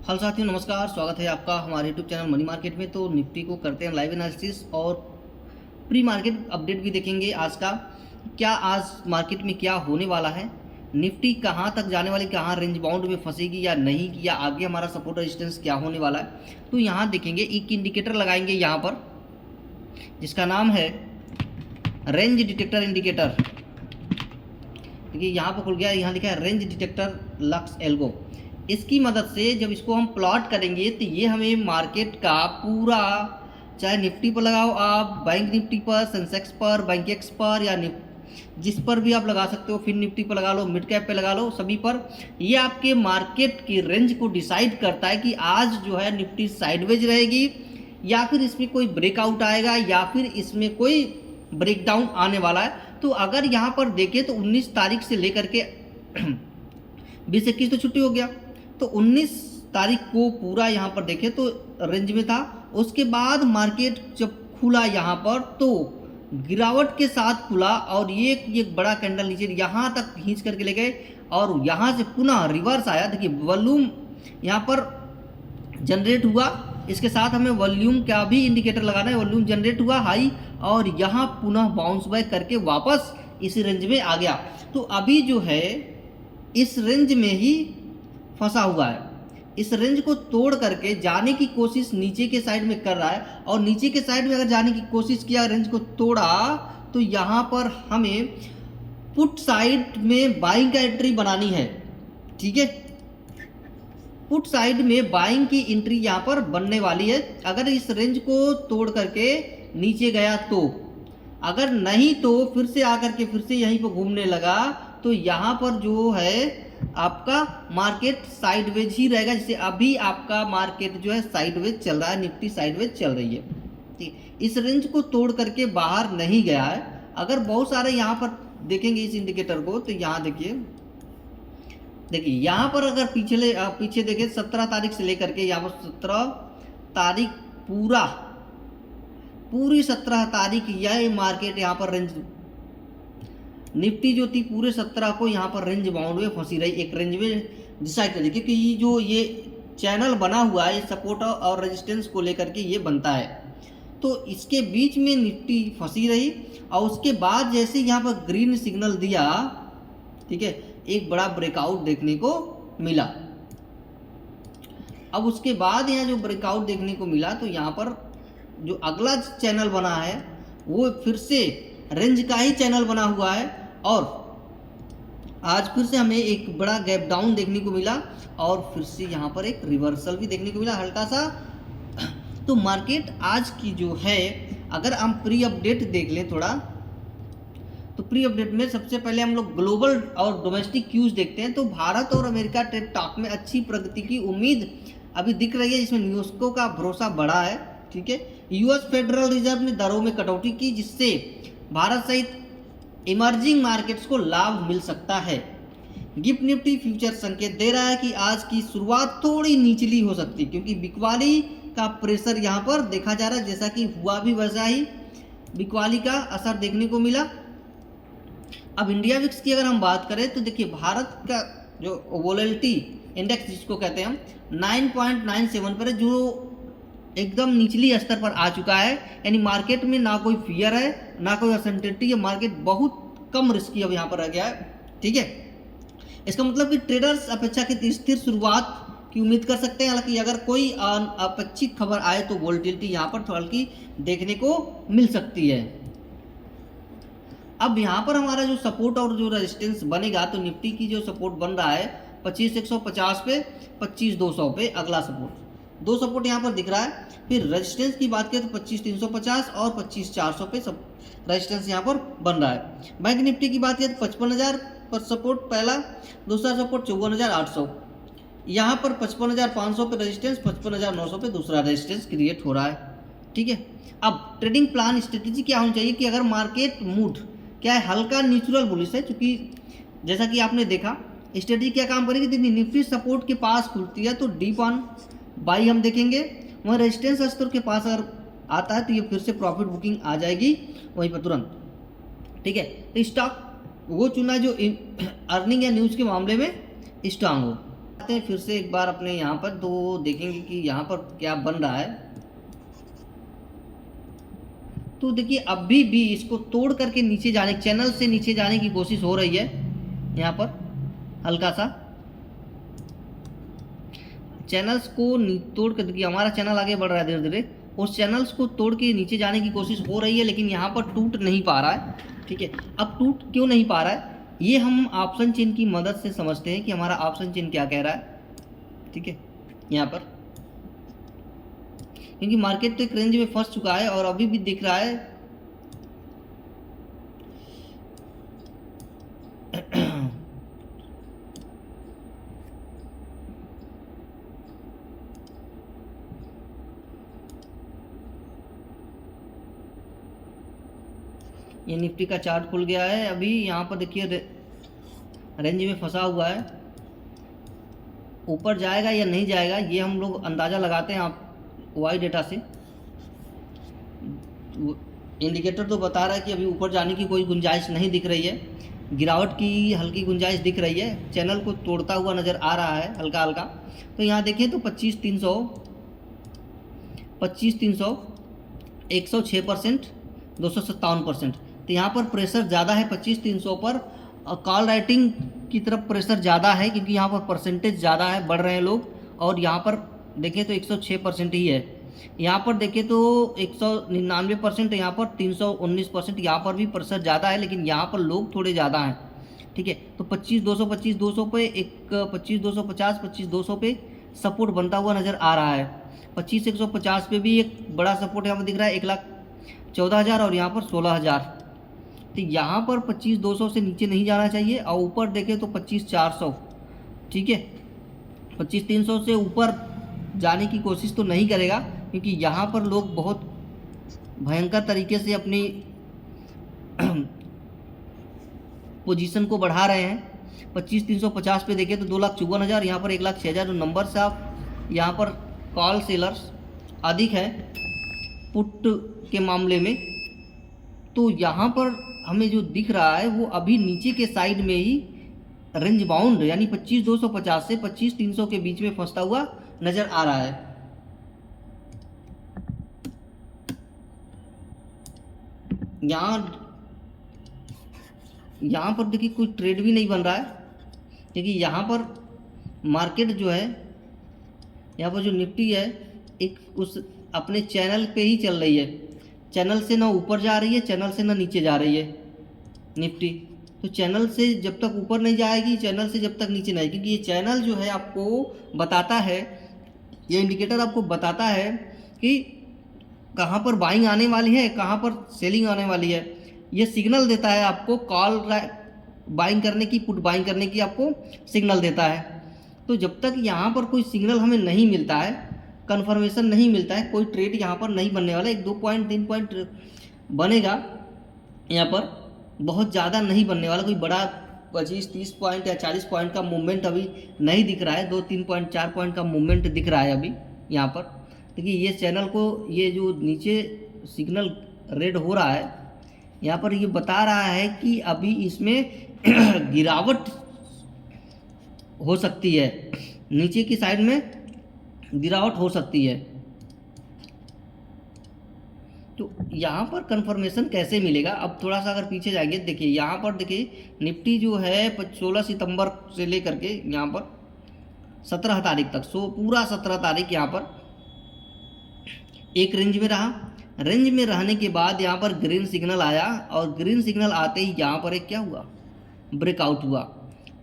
Hello साथियों, नमस्कार। स्वागत है आपका हमारे यूट्यूब चैनल मनी मार्केट में। तो निफ्टी को करते हैं लाइव एनालिसिस और प्री मार्केट अपडेट भी देखेंगे आज का। क्या आज मार्केट में क्या होने वाला है, निफ्टी कहां तक जाने वाली, कहां रेंज बाउंड में फंसेगी या नहीं, या आगे हमारा सपोर्ट रेजिस्टेंस क्या होने वाला है। तो यहाँ देखेंगे, एक इंडिकेटर लगाएंगे यहाँ पर जिसका नाम है रेंज डिटेक्टर इंडिकेटर। देखिए यहाँ पर खुल गया, यहाँ लिखा है रेंज डिटेक्टर लक्स एल्गो। इसकी मदद से जब इसको हम प्लॉट करेंगे तो ये हमें मार्केट का पूरा, चाहे निफ्टी पर लगाओ आप, बैंक निफ्टी पर, सेंसेक्स पर, बैंक एक्स पर, या जिस पर भी आप लगा सकते हो, फिर निफ्टी पर लगा लो, मिड कैप पे लगा लो, सभी पर ये आपके मार्केट की रेंज को डिसाइड करता है कि आज जो है निफ्टी साइडवेज रहेगी या फिर इसमें कोई ब्रेकआउट आएगा या फिर इसमें कोई ब्रेकडाउन आने वाला है। तो अगर यहाँ पर देखें तो 19 तारीख से लेकर के 20-21 तो छुट्टी हो गया, तो 19 तारीख को पूरा यहाँ पर देखें तो रेंज में था। उसके बाद मार्केट जब खुला यहाँ पर तो गिरावट के साथ खुला और ये बड़ा कैंडल नीचे यहाँ तक खींच करके ले गए और यहाँ से पुनः रिवर्स आया। देखिए वॉल्यूम यहाँ पर जनरेट हुआ, इसके साथ हमें वॉल्यूम का भी इंडिकेटर लगाना है। वॉल्यूम जनरेट हुआ हाई और यहाँ पुनः बाउंस बैक करके वापस इस रेंज में आ गया। तो अभी जो है इस रेंज में ही फंसा हुआ है। इस रेंज को तोड़ करके जाने की कोशिश नीचे के साइड में कर रहा है और नीचे के साइड में अगर जाने की कोशिश किया, रेंज को तोड़ा, तो यहाँ पर हमें पुट साइड में बाइंग का एंट्री बनानी है। ठीक है, पुट साइड में बाइंग की एंट्री यहाँ पर बनने वाली है। अगर इस रेंज को तोड़ करके नीचे गया तो, अगर नहीं तो फिर से आकर के फिर से यहीं पर घूमने लगा तो यहाँ पर जो है आपका मार्केट साइडवेज ही रहेगा। जैसे अभी आपका मार्केट जो है साइडवेज चल रहा है, निफ्टी साइडवेज चल रही है। ठीक, इस रेंज को तोड़ करके बाहर नहीं गया है। अगर बहुत सारे यहाँ पर देखेंगे इस इंडिकेटर को तो यहाँ देखिए यहाँ पर अगर पीछे देखें 17 तारीख से लेकर के यहाँ पर 17 तारीख पूरी 17 तारीख यह मार्केट यहाँ पर रेंज, निफ्टी जो थी पूरे 17 को यहाँ पर रेंज बाउंड में फंसी रही, एक रेंज में डिसाइड कर दी। क्योंकि ये जो ये चैनल बना हुआ है, ये सपोर्ट और रेजिस्टेंस को लेकर के ये बनता है, तो इसके बीच में निफ्टी फंसी रही। और उसके बाद जैसे यहाँ पर ग्रीन सिग्नल दिया, ठीक है, एक बड़ा ब्रेकआउट देखने को मिला। अब उसके बाद यहाँ जो ब्रेकआउट देखने को मिला तो यहाँ पर जो अगला चैनल बना है वो फिर से रेंज का ही चैनल बना हुआ है और आज फिर से हमें एक बड़ा गैप डाउन देखने को मिला और फिर से यहाँ पर एक रिवर्सल भी देखने को मिला हल्का सा। तो मार्केट आज की जो है, अगर हम प्री अपडेट देख लें थोड़ा, तो प्री अपडेट में सबसे पहले हम लोग ग्लोबल और डोमेस्टिक क्यूज देखते हैं। तो भारत और अमेरिका ट्रेड टॉक में अच्छी प्रगति की उम्मीद अभी दिख रही है, जिसमें न्यूज़को का भरोसा बढ़ा है। ठीक है, यूएस फेडरल रिजर्व ने दरों में कटौती की जिससे भारत सहित इमर्जिंग मार्केट्स को लाभ मिल सकता है। गिफ्ट निफ्टी फ्यूचर संकेत दे रहा है कि आज की शुरुआत थोड़ी निचली हो सकती है, क्योंकि बिकवाली का प्रेशर यहाँ पर देखा जा रहा है। जैसा कि हुआ भी वैसा ही बिकवाली का असर देखने को मिला। अब इंडिया विक्स की अगर हम बात करें तो देखिए भारत का जो वोलेटिलिटी इंडेक्स जिसको कहते हैं हम 9.97 पर है, जो एकदम निचली स्तर पर आ चुका है। यानी मार्केट में ना कोई फियर है ना कोई अनसर्टेनिटी है, मार्केट बहुत कम रिस्की अब यहाँ पर रह गया है। ठीक है, इसका मतलब कि ट्रेडर्स अपेक्षाकृत स्थिर शुरुआत की उम्मीद कर सकते हैं। हालांकि अगर कोई अपेक्षित खबर आए तो वोलेटिलिटी यहाँ पर थोड़ी हल्की देखने को मिल सकती है। अब यहाँ पर हमारा जो सपोर्ट और जो रेजिस्टेंस बनेगा, तो निफ्टी की जो सपोर्ट बन रहा है 25,150 पे, 25,200 पे अगला सपोर्ट, दो सपोर्ट यहाँ पर दिख रहा है। फिर रेजिस्टेंस की बात करें तो 25,350 और 25,400 पे सब रेजिस्टेंस यहाँ पर बन रहा है। बैंक निफ्टी की बात करें तो 55,000 पर सपोर्ट पहला, दूसरा सपोर्ट 54,800, यहाँ पर 55,500 पे रेजिस्टेंस, 55,900 पे दूसरा रेजिस्टेंस क्रिएट हो रहा है। ठीक है, अब ट्रेडिंग प्लान स्ट्रेटेजी क्या होनी चाहिए कि अगर मार्केट मूड क्या है, हल्का न्यूट्रल बुलिश है, क्योंकि जैसा कि आपने देखा स्ट्रेटेजी क्या काम करेगी, निफ्टी सपोर्ट के पास खुलती है तो डीप ऑन बाई हम देखेंगे, वहाँ रेजिस्टेंस स्तर के पास अगर आता है तो ये फिर से प्रॉफिट बुकिंग आ जाएगी वहीं पर तुरंत। ठीक है, तो स्टॉक वो चुना जो अर्निंग या न्यूज़ के मामले में स्ट्रांग हो। आते हैं फिर से एक बार अपने यहाँ पर, तो देखेंगे कि यहाँ पर क्या बन रहा है। तो देखिए अभी भी इसको तोड़ करके नीचे जाने, चैनल से नीचे जाने की कोशिश हो रही है। यहाँ पर हल्का सा चैनल्स को तोड़ कर, देखिए हमारा चैनल आगे बढ़ रहा है धीरे धीरे, उस चैनल्स को तोड़ के नीचे जाने की कोशिश हो रही है, लेकिन यहाँ पर टूट नहीं पा रहा है। ठीक है, अब टूट क्यों नहीं पा रहा है ये हम ऑप्शन चेन की मदद से समझते हैं कि हमारा ऑप्शन चेन क्या कह रहा है। ठीक है, यहाँ पर क्योंकि मार्केट तो एक रेंज में फंस चुका है और अभी भी दिख रहा है ये निफ्टी का चार्ट खुल गया है। अभी यहाँ पर देखिए रेंज में फंसा हुआ है, ऊपर जाएगा या नहीं जाएगा ये हम लोग अंदाज़ा लगाते हैं आप वाई डेटा से। इंडिकेटर तो बता रहा है कि अभी ऊपर जाने की कोई गुंजाइश नहीं दिख रही है, गिरावट की हल्की गुंजाइश दिख रही है, चैनल को तोड़ता हुआ नज़र आ रहा है हल्का हल्का। तो यहाँ देखें तो 25,300 106%, 257%। तो यहाँ पर प्रेशर ज़्यादा है 25,300 पर, कॉल राइटिंग की तरफ प्रेशर ज़्यादा है क्योंकि यहाँ पर परसेंटेज ज़्यादा है, बढ़ रहे हैं लोग। और यहाँ पर देखें तो 106% ही है, यहाँ पर देखें तो 199%, यहाँ पर 319%, यहाँ पर भी प्रेशर ज़्यादा है लेकिन यहाँ पर लोग थोड़े ज़्यादा हैं। ठीक है, तो 25,200 पे एक 25,250, 25,200 पे सपोर्ट बनता हुआ नज़र आ रहा है। 25,150 पे भी एक बड़ा सपोर्ट यहाँ पर दिख रहा है, 1,14,000 और यहाँ पर 16,000। तो यहाँ पर 25,200 से नीचे नहीं जाना चाहिए और ऊपर देखें तो 25,400। ठीक है, 25,300 से ऊपर जाने की कोशिश तो नहीं करेगा क्योंकि यहाँ पर लोग बहुत भयंकर तरीके से अपनी पोजीशन को बढ़ा रहे हैं। 25,350 पे देखें तो 2,54,000, यहाँ पर 1,06,000 जो नंबर से आप यहाँ पर कॉल सेलर्स अधिक है पुट के मामले में। तो यहाँ पर हमें जो दिख रहा है वो अभी नीचे के साइड में ही रेंज बाउंड यानी 25,250 से 25,300 के बीच में फंसता हुआ नजर आ रहा है। यहाँ पर देखिए कोई ट्रेड भी नहीं बन रहा है क्योंकि यहाँ पर मार्केट जो है, यहाँ पर जो निफ्टी है एक उस अपने चैनल पे ही चल रही है, चैनल से ना ऊपर जा रही है, चैनल से ना नीचे जा रही है निफ्टी। तो चैनल से जब तक ऊपर नहीं जाएगी, चैनल से जब तक नीचे नहीं, क्योंकि ये चैनल जो है आपको बताता है, ये इंडिकेटर आपको बताता है कि कहाँ पर बाइंग आने वाली है, कहाँ पर सेलिंग आने वाली है। ये सिग्नल देता है आपको, कॉल बाइंग करने की, पुट बाइंग करने की आपको सिग्नल देता है। तो जब तक यहाँ पर कोई सिग्नल हमें नहीं मिलता है, कन्फर्मेशन नहीं मिलता है, कोई ट्रेड यहाँ पर नहीं बनने वाला। 1-2 पॉइंट 3 पॉइंट बनेगा, यहाँ पर बहुत ज़्यादा नहीं बनने वाला। कोई बड़ा 25-30 पॉइंट या 40 पॉइंट का मूवमेंट अभी नहीं दिख रहा है, 2-3 पॉइंट 4 पॉइंट का मूवमेंट दिख रहा है अभी यहाँ पर। देखिए ये चैनल को, ये जो नीचे सिग्नल रेड हो रहा है यहाँ पर, ये बता रहा है कि अभी इसमें गिरावट हो सकती है, नीचे की साइड में गिरावट हो सकती है। तो यहाँ पर कंफर्मेशन कैसे मिलेगा? अब थोड़ा सा अगर पीछे जाएंगे, देखिए यहाँ पर देखिए निफ्टी जो है 16 सितंबर से लेकर के यहाँ पर 17 तारीख तक, पूरा 17 तारीख यहाँ पर एक रेंज में रहा। रेंज में रहने के बाद यहाँ पर ग्रीन सिग्नल आया और ग्रीन सिग्नल आते ही यहाँ पर एक क्या हुआ, ब्रेकआउट हुआ।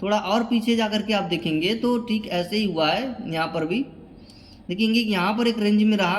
थोड़ा और पीछे जा कर के आप देखेंगे तो ठीक ऐसे ही हुआ है। यहाँ पर भी देखेंगे कि यहाँ पर एक रेंज में रहा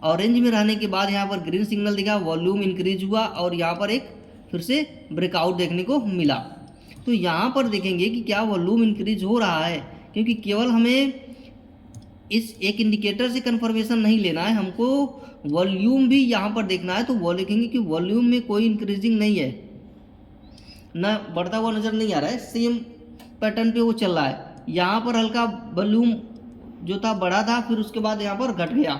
और रेंज में रहने के बाद यहाँ पर ग्रीन सिग्नल दिखा, वॉल्यूम इंक्रीज हुआ और यहाँ पर एक फिर से ब्रेकआउट देखने को मिला। तो यहाँ पर देखेंगे कि क्या वॉल्यूम इंक्रीज हो रहा है, क्योंकि केवल हमें इस एक इंडिकेटर से कंफर्मेशन नहीं लेना है, हमको वॉल्यूम भी यहाँ पर देखना है। तो वो देखेंगे कि वॉल्यूम में कोई इंक्रीजिंग नहीं है, ना बढ़ता हुआ नज़र नहीं आ रहा है, सेम पैटर्न पे वो चल रहा है। यहाँ पर हल्का वॉल्यूम जो था बढ़ा था, फिर उसके बाद यहाँ पर घट गया,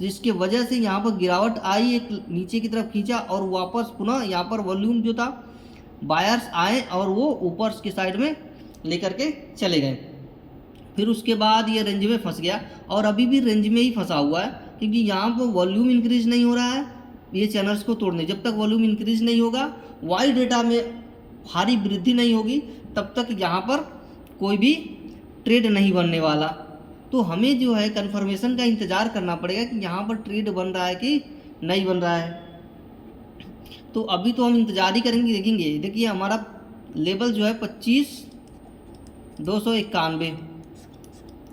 जिसके वजह से यहाँ पर गिरावट आई, एक नीचे की तरफ खींचा और वापस पुनः यहाँ पर वॉल्यूम जो था बायर्स आए और वो ऊपर की साइड में लेकर के चले गए। फिर उसके बाद ये रेंज में फंस गया और अभी भी रेंज में ही फंसा हुआ है, क्योंकि यहाँ पर वॉल्यूम इंक्रीज नहीं हो रहा है ये चैनल्स को तोड़ने। जब तक वॉल्यूम इंक्रीज नहीं होगा, वाइड डेटा में भारी वृद्धि नहीं होगी, तब तक यहाँ पर कोई भी ट्रेड नहीं बनने वाला। तो हमें जो है कंफर्मेशन का इंतज़ार करना पड़ेगा कि यहाँ पर ट्रेड बन रहा है कि नहीं बन रहा है। तो अभी तो हम इंतज़ार ही करेंगे, देखेंगे। देखिए हमारा लेवल जो है 25,291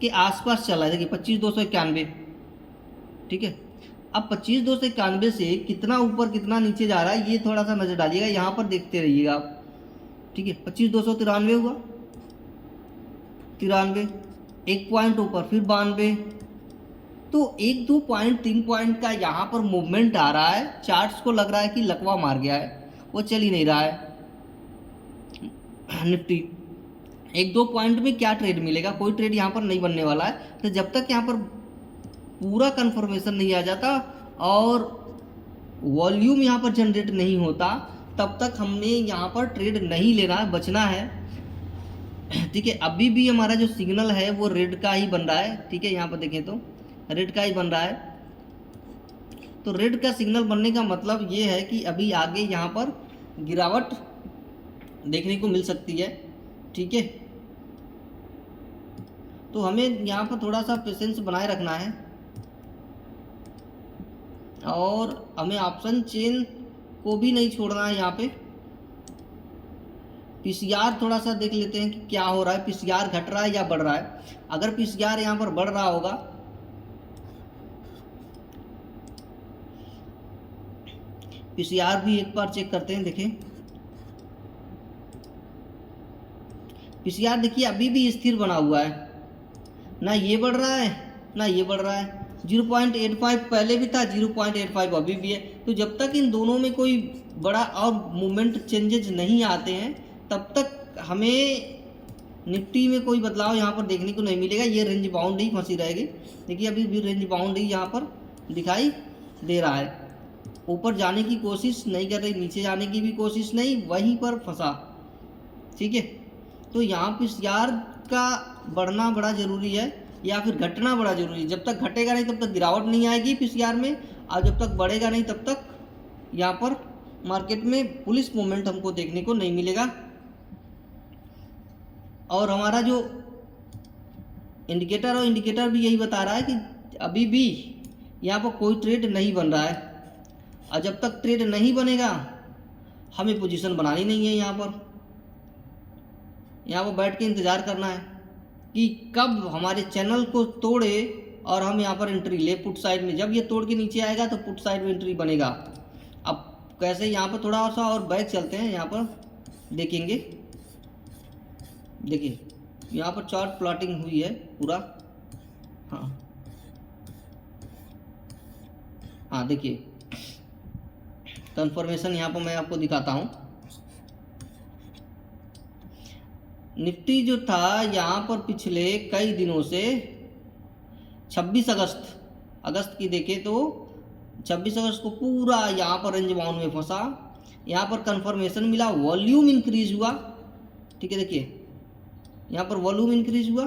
के आसपास चला है। देखिए 25,291, ठीक है। अब 25,291 से कितना ऊपर कितना नीचे जा रहा है ये थोड़ा सा नज़र डालिएगा, यहाँ पर देखते रहिएगा आप, ठीक है। 25,293 हुआ, 93, एक पॉइंट ऊपर, फिर 92। तो 1-2 पॉइंट 3 पॉइंट का यहाँ पर मूवमेंट आ रहा है। चार्ट्स को लग रहा है कि लकवा मार गया है, वो चल ही नहीं रहा है निफ्टी। 1-2 पॉइंट में क्या ट्रेड मिलेगा, कोई ट्रेड यहाँ पर नहीं बनने वाला है। तो जब तक यहाँ पर पूरा कंफर्मेशन नहीं आ जाता और वॉल्यूम यहाँ पर जनरेट नहीं होता, तब तक हमने यहाँ पर ट्रेड नहीं लेना है, बचना है, ठीक है। अभी भी हमारा जो सिग्नल है वो रेड का ही बन रहा है, ठीक है। यहाँ पर देखें तो रेड का ही बन रहा है। तो रेड का सिग्नल बनने का मतलब ये है कि अभी आगे यहाँ पर गिरावट देखने को मिल सकती है, ठीक है। तो हमें यहाँ पर थोड़ा सा पेशेंस बनाए रखना है और हमें ऑप्शन चेन को भी नहीं छोड़ना है। यहाँ पे पीसीआर थोड़ा सा देख लेते हैं कि क्या हो रहा है, पीसीआर घट रहा है या बढ़ रहा है। अगर पीसीआर यहाँ पर बढ़ रहा होगा, पीसीआर भी एक बार चेक करते हैं, देखें। पीसीआर देखिए अभी भी स्थिर बना हुआ है, ना ये बढ़ रहा है ना ये बढ़ रहा है। 0.85 पहले भी था, 0.85 अभी भी है। तो जब तक इन दोनों में कोई बड़ा और मूवमेंट चेंजेस नहीं आते हैं, तब तक हमें निफ्टी में कोई बदलाव यहाँ पर देखने को नहीं मिलेगा। ये रेंज बाउंड ही फंसी रहेगी। देखिए अभी भी रेंज बाउंड ही यहाँ पर दिखाई दे रहा है। ऊपर जाने की कोशिश नहीं कर रही, नीचे जाने की भी कोशिश नहीं, वहीं पर फंसा, ठीक है। तो यहाँ पीसीआर का बढ़ना बड़ा ज़रूरी है या फिर घटना बड़ा ज़रूरी है। जब तक घटेगा नहीं तब तक गिरावट नहीं आएगी पीसीआर में, और जब तक बढ़ेगा नहीं तब तक यहाँ पर मार्केट में बुलिश मोमेंट हमको देखने को नहीं मिलेगा। और हमारा जो इंडिकेटर भी यही बता रहा है कि अभी भी यहाँ पर कोई ट्रेड नहीं बन रहा है, और जब तक ट्रेड नहीं बनेगा हमें पोजीशन बनानी नहीं है। यहाँ पर बैठ के इंतज़ार करना है कि कब हमारे चैनल को तोड़े और हम यहाँ पर एंट्री ले पुट साइड में। जब ये तोड़ के नीचे आएगा तो पुट साइड में एंट्री बनेगा। अब कैसे, यहाँ पर थोड़ा सा और बैक चलते हैं, यहाँ पर देखेंगे। देखिए यहाँ पर चार्ट प्लॉटिंग हुई है पूरा, हाँ देखिए कंफर्मेशन यहाँ पर मैं आपको दिखाता हूँ। निफ्टी जो था यहाँ पर पिछले कई दिनों से 26 अगस्त की देखें तो 26 अगस्त को पूरा यहाँ पर रेंज बाउंड में फंसा। यहाँ पर कंफर्मेशन मिला, वॉल्यूम इंक्रीज हुआ, ठीक है। देखिए यहाँ पर वॉल्यूम इंक्रीज हुआ,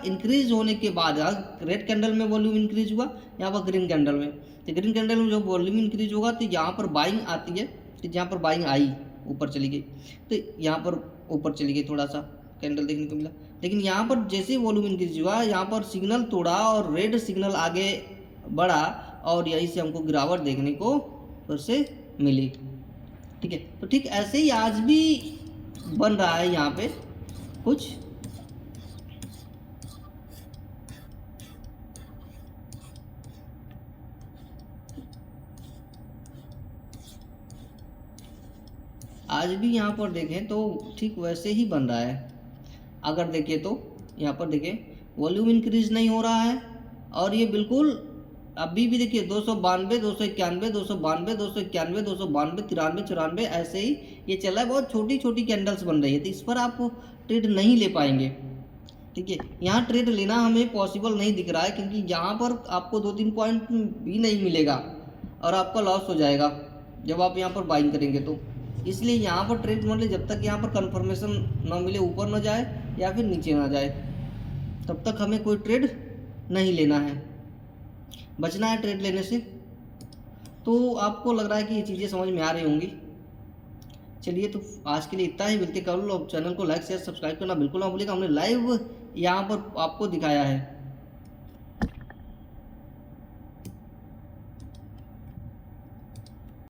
इंक्रीज होने के बाद रेड कैंडल में वॉल्यूम इंक्रीज हुआ, यहाँ पर ग्रीन कैंडल में। तो ग्रीन कैंडल में जो वॉल्यूम इंक्रीज होगा तो यहाँ पर बाइंग आती है, तो यहाँ पर बाइंग आई, ऊपर चली गई, तो यहाँ पर ऊपर चली गई, थोड़ा सा कैंडल देखने को मिला। लेकिन यहाँ पर जैसे वॉल्यूम इंक्रीज हुआ, यहाँ पर सिग्नल तोड़ा और रेड सिग्नल आगे बढ़ा, और यहीं से हमको गिरावट देखने को फिर से मिली, ठीक है। तो ठीक ऐसे ही आज भी बन रहा है यहाँ पे कुछ। आज भी यहाँ पर देखें तो ठीक वैसे ही बन रहा है। अगर देखें तो यहाँ पर देखें वॉल्यूम इंक्रीज नहीं हो रहा है, और ये बिल्कुल अभी भी देखिए 292, 291, 292, 291, 292, 93, 94 ऐसे ही ये चला है। बहुत छोटी छोटी कैंडल्स बन रही है, तो इस पर आप ट्रेड नहीं ले पाएंगे, ठीक है। यहाँ ट्रेड लेना हमें पॉसिबल नहीं दिख रहा है, क्योंकि यहाँ पर आपको 2-3 पॉइंट भी नहीं मिलेगा और आपका लॉस हो जाएगा जब आप यहाँ पर बाइंग करेंगे। तो इसलिए यहाँ पर ट्रेड मतलब जब तक यहाँ पर कंफर्मेशन ना मिले, ऊपर ना जाए या फिर नीचे ना जाए, तब तक हमें कोई ट्रेड नहीं लेना है, बचना है ट्रेड लेने से। तो आपको लग रहा है कि ये चीज़ें समझ में आ रही होंगी। चलिए तो आज के लिए इतना ही, मिलते कल। चैनल को लाइक शेयर सब्सक्राइब करना बिल्कुल ना भूलिएगा। हमने लाइव यहाँ पर आपको दिखाया है।